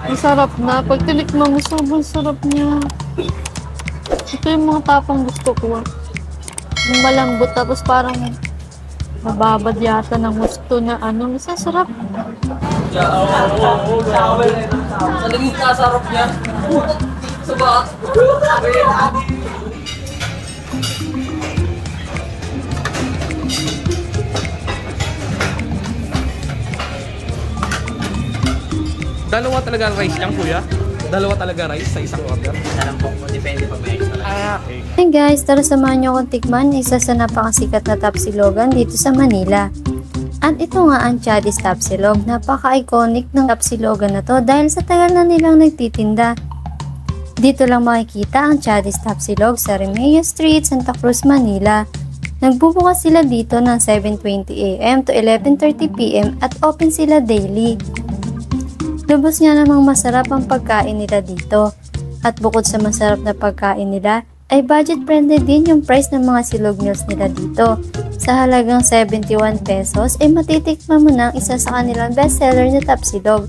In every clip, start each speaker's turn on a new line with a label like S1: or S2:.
S1: Masarap na. Pag tinikman mo, sobrang sarap niya. Ito yung mga tapang gusto ko. Yung malambot, tapos parang mababad yata ng gusto na ano. Masasarap.
S2: Saling kasarap niya. Sa ba?
S3: Dalawa talaga rice lang, kuya? Dalawa talaga rice sa isang order?
S2: Alam po, depende pag may extra.
S3: Okay.
S4: Hey guys, tara samahan niyo akong tikman isa sa napakasikat na tapsilogan dito sa Manila. At ito nga ang Chadis Tapsilog. Napaka-iconic ng tapsilogan na to dahil sa tagal na nilang nagtitinda. Dito lang makikita ang Chadis Tapsilog sa Remeo Street, Santa Cruz, Manila. Nagbubukas sila dito ng 7:20 AM to 11:30 PM at open sila daily. Lubos nga namang masarap ang pagkain nila dito. At bukod sa masarap na pagkain nila, ay budget friendly din yung price ng mga silog meals nila dito. Sa halagang 71 pesos ay matitikman mo na ang isa sa kanilang bestseller na tapsilog.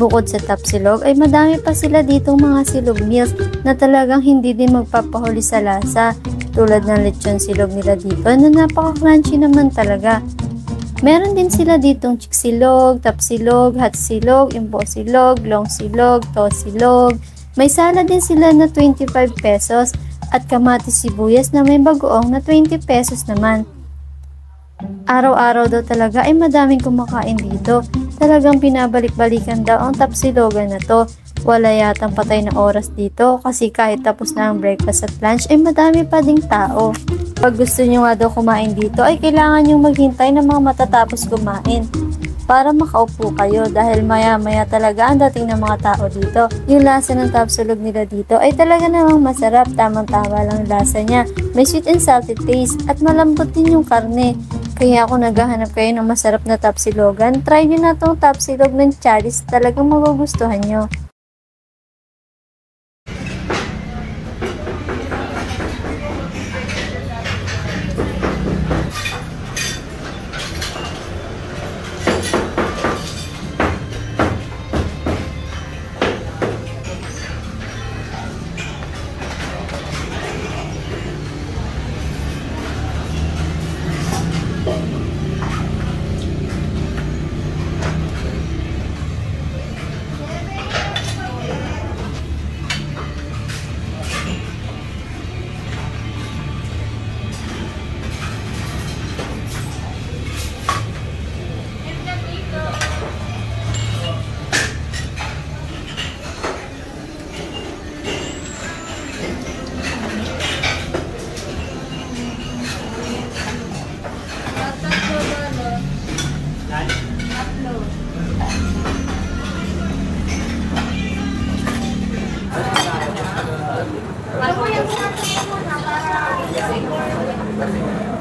S4: Bukod sa tapsilog ay madami pa sila ditong mga silog meals na talagang hindi din magpapahuli sa lasa, tulad ng lechon silog nila dito na napaka-crunchy naman talaga. Meron din sila ditong chiksilog, tapsilog, hot silog, impo silog, long silog, to silog. May salad din sila na 25 pesos at kamatis sibuyas na may bagoong na 20 pesos naman. Araw-araw daw talaga ay madaming kumakain dito. Talagang pinabalik-balikan daw ang tapsilogan na to. Wala yatang patay na oras dito kasi kahit tapos na ang breakfast at lunch ay madami pa ding tao. Pag gusto nyo nga daw kumain dito ay kailangan nyo maghintay ng mga matatapos kumain para makaupo kayo dahil maya-maya talaga ang dating ng mga tao dito. Yung lasa ng tapsilog nila dito ay talaga namang masarap, tamang-tama lang lasa niya. May sweet and salty taste at malambot din yung karne. Kaya kung naghahanap kayo ng masarap na tapsilogan, try nyo na tong tapsilog ng Chadis, talagang magugustuhan nyo.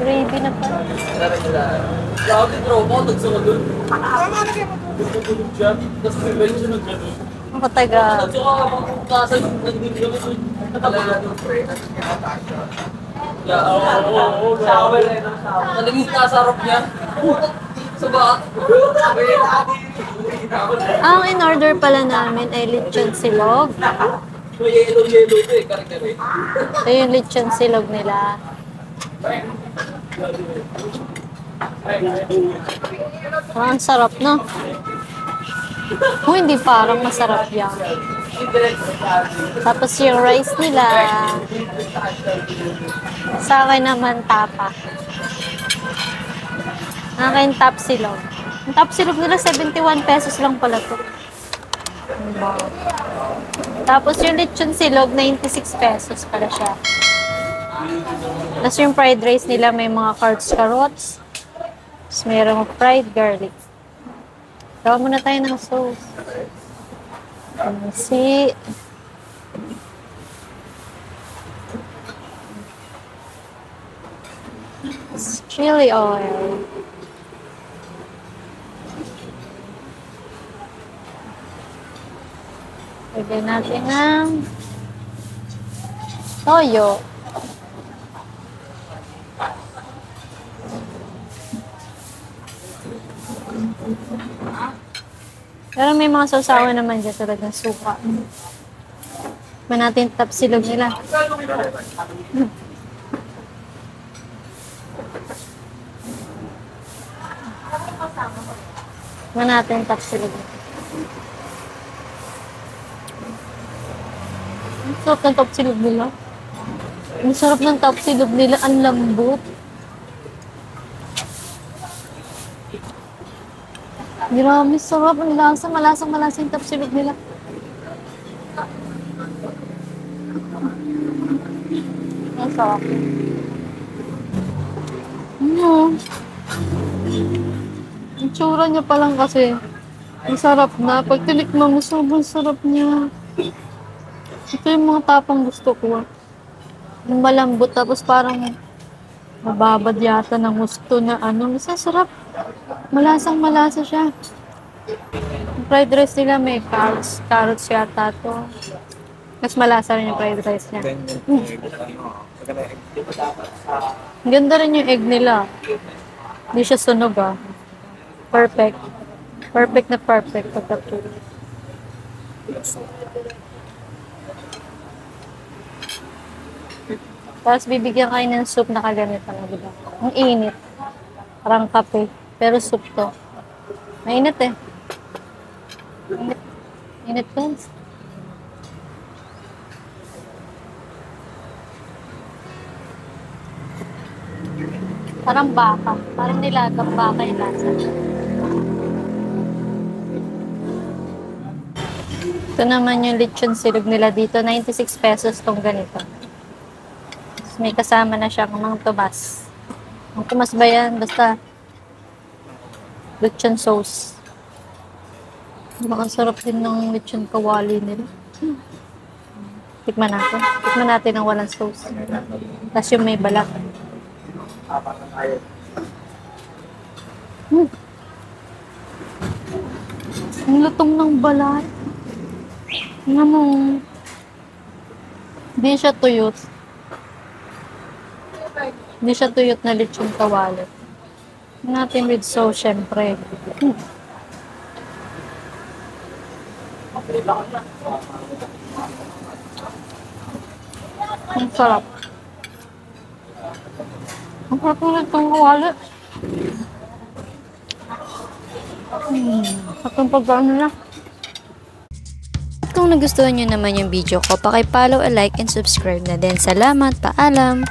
S4: Gravy na pa.
S2: Grabe, tropa, nagsunod dun. Nagsunod siya, tapos may sunod siya dun.
S1: Ang kataga.
S2: Nagsunod ka bang kasal, nagdito kami dun. Natapos dun. Oo. Shower eh, nalingin kasarap niya. Sa ba?
S1: Ang in-order pala namin ay lechon silog.
S2: May yellow ito eh, kare-kare.
S1: Ito yung lechon silog nila. Ang sarap, no? Hindi parang masarap yan. Tapos yung rice nila, sa akin naman tapa. Akin tapsilog. Ang tapsilog nila 71 pesos lang pala to. Wow. Tapos yung lechon silog 96 pesos pala siya. Tapos yung fried rice nila may mga carrots. Tapos mayroong fried garlic. Gawa muna tayo ng sauce. Si chili oil. Lagyan natin ng toyo. Pero may mga sausawan naman dyan tulad ng suka. Ba natin tapsilog nila. Ba natin tapsilog. Ang sarap ng tapsilog nila. Ang sarap ng tapsilog nila. Ang lambot. Grabe, sarap. Ang lasa. Malasang-malasa yung tapsilog nila. Ang sarap. Ang tsura niya pa lang kasi. Ang sarap na. Pag tinikman mo, sobrang sarap niya. Ito yung mga tapang gusto ko. Yung malambot, tapos parang mababad yata ng gusto na ano. Isa sarap. Malasang-malasa siya. Yung fried rice nila may carrots. Carrots yata to. Mas malasa rin yung fried rice niya. Ganda rin yung egg nila. Hindi siya sunog ah. Perfect. Perfect na perfect pagkatulog. Tapos bibigyan kayo ng soup na kaganito na, diba? Ang init. Parang kape. Pero soup to. Mainit eh. Init. Init guys. Parang baka. Parang nilagang baka yung lasa. Ito naman yung lechon silog nila dito. 96 pesos tong ganito. Tapos may kasama na siya mga tumas. Ang tumas ba yan? Basta lechon sauce. Ang sarap din ng lechon kawali nila. Tikman natin. Tikman natin ang walang sauce. Tapos yung may balat. Ang lutong ng balat. Tingnan mo. Hindi siya tuyot. Hindi siya tuyot na lechon kawali. Natin with sauce, syempre. Ang sarap. Ang sarap ng itong kawali. At ang pagkaan nila.
S4: Kung nagustuhan nyo naman yung video ko, paki-follow, like, and subscribe na din. Salamat, paalam!